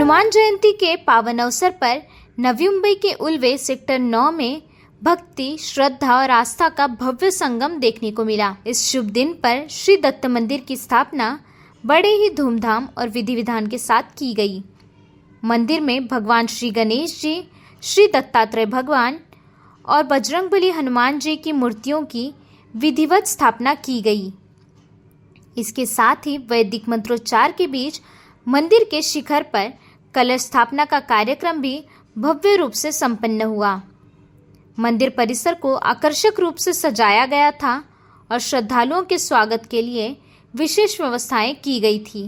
हनुमान जयंती के पावन अवसर पर नवी मुंबई के उल्वे सेक्टर 9 में भक्ति, श्रद्धा और आस्था का भव्य संगम देखने को मिला। इस शुभ दिन पर श्री दत्त मंदिर की स्थापना बड़े ही धूमधाम और विधि विधान के साथ की गई। मंदिर में भगवान श्री गणेश जी, श्री दत्तात्रेय भगवान और बजरंगबली हनुमान जी की मूर्तियों की विधिवत स्थापना की गई। इसके साथ ही वैदिक मंत्रोच्चार के बीच मंदिर के शिखर पर कलश स्थापना का कार्यक्रम भी भव्य रूप से संपन्न हुआ। मंदिर परिसर को आकर्षक रूप से सजाया गया था और श्रद्धालुओं के स्वागत के लिए विशेष व्यवस्थाएं की गई थी।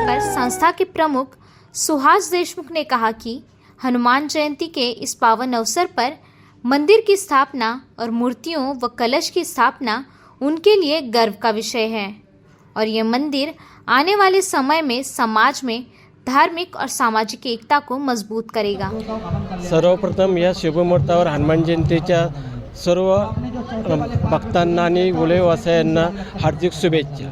पर संस्था के प्रमुख सुहास देशमुख ने कहा कि हनुमान जयंती के इस पावन अवसर पर मंदिर की स्थापना और मूर्तियों व कलश की स्थापना उनके लिए गर्व का विषय है और ये मंदिर आने वाले समय में समाज में धार्मिक और सामाजिक एकता को मजबूत करेगा। सर्वप्रथम या शुभमुहूर्तावर हनुमान जयंतीच्या सर्व भक्तांना आणि उल्वेवासियांना हार्दिक शुभेच्छा।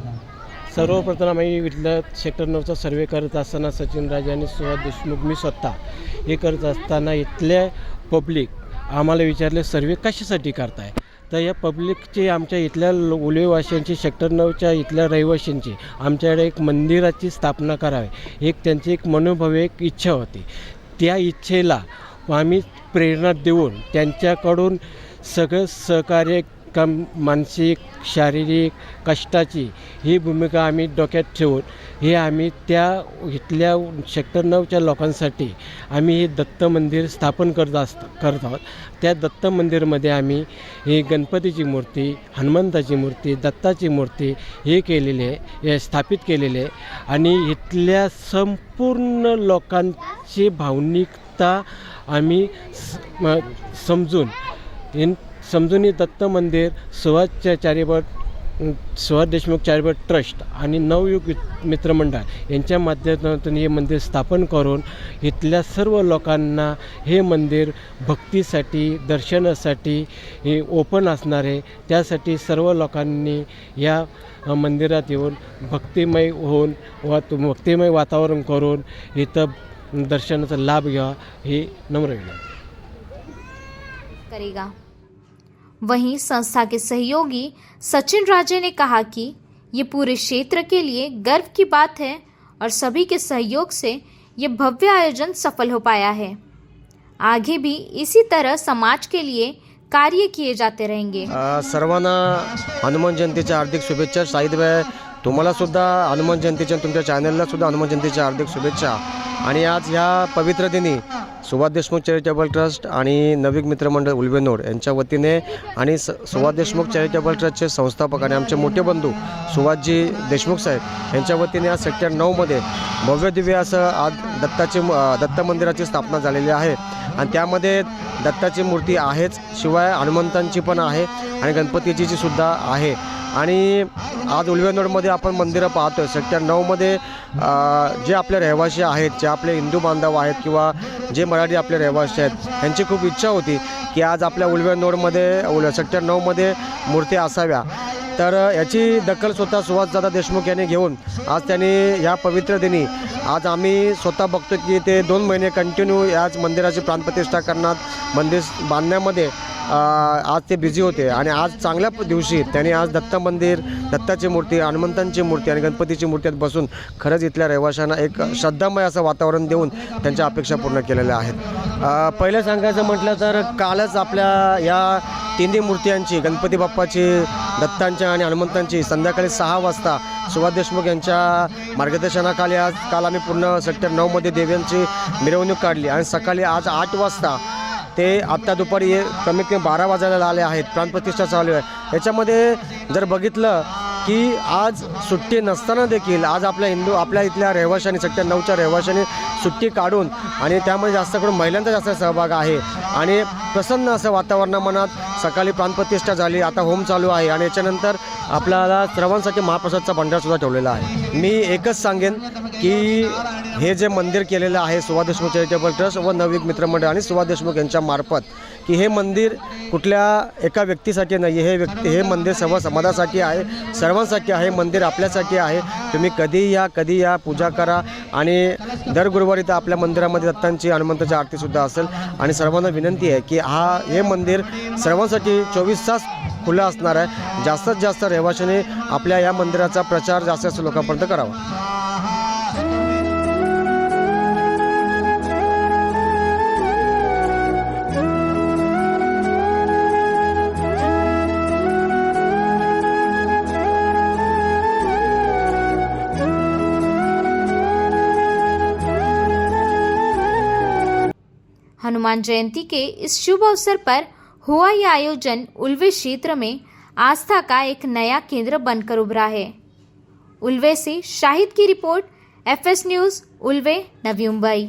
सर्वप्रथम आम्ही इथलं सेक्टर 9चा सर्वे करत असताना सचिन राजे आणि सुहास देशमुख मी स्वतः हे करत असताना इथले पब्लिक आम्हाला विचारले सर्वे कशासाठी करताय, तर या पब्लिकची आमच्या इथल्या उल्वेवासियांची सेक्टर 9च्या इथल्या रहिवाशांची आमच्याकडे एक मंदिराची स्थापना करावी, एक त्यांची एक मनोभावी एक इच्छा होती। त्या इच्छेला आम्ही प्रेरणा देऊन त्यांच्याकडून सगळं सहकार्य मानसिक शारीरिक कष्टाची ही भूमिका आम्ही डोक्यात ठेवून हे आम्ही त्या इथल्या सेक्टर 9च्या लोकांसाठी आम्ही हे दत्त मंदिर स्थापन करत आहोत। त्या दत्त मंदिरमध्ये आम्ही ही गणपतीची मूर्ती, हनुमंताची मूर्ती, दत्ताची मूर्ती हे केलेली आहे, हे स्थापित केलेले आहे आणि इथल्या संपूर्ण लोकांची भावनिकता आम्ही समजून दत्त मंदिर सुहास देशमुख चॅरिटेबल ट्रस्ट आणि नवयुग मित्रमंडळ यांच्या माध्यमातून हे मंदिर स्थापन करून इथल्या सर्व लोकांना हे मंदिर भक्तीसाठी दर्शनासाठी हे ओपन असणार आहे। त्यासाठी सर्व लोकांनी या मंदिरात येऊन भक्तिमय वातावरण करून इथं दर्शनाचा लाभ घ्यावा हे नम्र विनंती करेगा। वहीं संस्था के सहयोगी सचिन राजे ने कहा कि ये पूरे क्षेत्र के लिए गर्व की बात है और सभी के सहयोग से ये भव्य आयोजन सफल हो पाया है। आगे भी इसी तरह समाज के लिए कार्य किए जाते रहेंगे। सर्वांना हनुमान जयंतीच्या हार्दिक शुभेच्छा। साईदभाई तुम्हाला सुद्धा हनुमान जयंतीच्या, तुमच्या चॅनलला सुद्धा हनुमान जयंतीच्या हार्दिक शुभेच्छा। आणि आज ह्या पवित्र दिनी सुहास देशमुख चॅरिटेबल ट्रस्ट आणि नवयुग मित्रमंडळ उल्वेनोड यांच्या वतीने आणि सुहास देशमुख चॅरिटेबल ट्रस्टचे संस्थापक आणि आमचे मोठे बंधू सुहासजी देशमुख साहेब यांच्या वतीने आज सेक्टर 9मध्ये भव्य दिव्य असं आज दत्त मंदिराची स्थापना झालेली आहे आणि त्यामध्ये दत्ताची मूर्ती आहेच, शिवाय हनुमंतांची पण आहे आणि गणपतीची सुद्धा आहे। आणि आज उल्वेनोडमध्ये आपण मंदिरं पाहतो आहे। सेक्टर 9मध्ये जे आपले रहिवासी आहेत, जे आपले हिंदू बांधव आहेत किंवा जे मराठी आपले रहिवासी आहेत, यांची खूप इच्छा होती की आज आपल्या उल्वेनोडमध्ये सेक्टर 9मध्ये मूर्त्या असाव्या। तर याची दखल स्वतः सुहासदादा देशमुख यांनी घेऊन आज त्यांनी ह्या पवित्र दिनी आज आम्ही स्वतः बघतो की ते 2 महिने कंटिन्यू याच मंदिराची प्राणप्रतिष्ठा करण्यात, मंदिर बांधण्यामध्ये आज ते बिझी होते आणि आज चांगल्या दिवशी त्यांनी आज दत्त मंदिर, दत्ताची मूर्ती, हनुमंतांची मूर्ती आणि गणपतीची मूर्तीत बसून खरंच इथल्या रहिवाशांना एक श्रद्धामय असं वातावरण देऊन त्यांच्या अपेक्षा पूर्ण केलेल्या आहेत। पहिलं सांगायचं म्हटलं तर कालच आपल्या या तिन्ही मूर्त्यांची, गणपती बाप्पाची, दत्तांच्या आणि हनुमंतांची संध्याकाळी 6 वाजता सुहास देशमुख यांच्या मार्गदर्शनाखाली काल आम्ही पूर्ण सेक्टर 9मध्ये देव्यांची मिरवणूक काढली आणि सकाळी आज 8 वाजता ते आत्ता दुपारी कमीत कमी 12 वाजायला आले आहेत, प्राणप्रतिष्ठा चालू आहे। याच्यामध्ये जर बघितलं की आज सुट्टी नसताना देखील आज आपल्या इथल्या रहिवाशांनी, सेक्टर 9च्या रहिवाशांनी सुट्टी काढून आणि त्यामध्ये जास्त करून महिलांचा जास्त सहभाग आहे आणि प्रसन्न असं वातावरणात सकाळी प्राणप्रतिष्ठा झाली, आता होम चालू आहे आणि याच्यानंतर आपल्याला सर्वांसाठी महाप्रसादचा भंडार सुद्धा ठेवलेला आहे। मी एकच सांगेन की हे जे मंदिर केलेलं आहे सुभाष देशमुख चॅरिटेबल ट्रस्ट व नवयुग मित्रमंडळ आणि सुभाष देशमुख यांच्या मार्फत, की हे मंदिर कुठल्या एका व्यक्तीसाठी नाही, हे मंदिर सर्व समाजासाठी आहे, सर्वांसाठी आहे. मंदिर आपल्यासाठी आहे. तुम्ही कधी या पूजा करा आणि दर गुरुवारी तर आपल्या मंदिरामध्ये दत्तांची हनुमंताची आरतीसुद्धा असेल. आणि सर्वांना विनंती आहे की हे मंदिर सर्वांसाठी 24 तास खुलं असणार आहे. जास्तीत जास्त रहिवाशांनी आपल्या या मंदिराचा प्रचार जास्तीत जास्त लोकांपर्यंत करावा. हनुमान जयंती के इस शुभ अवसर पर हुआ यह आयोजन उल्वे क्षेत्र में आस्था का एक नया केंद्र बनकर उभरा है। उल्वे से शाहिद की report, FS news, Ulwe, Navi Mumbai.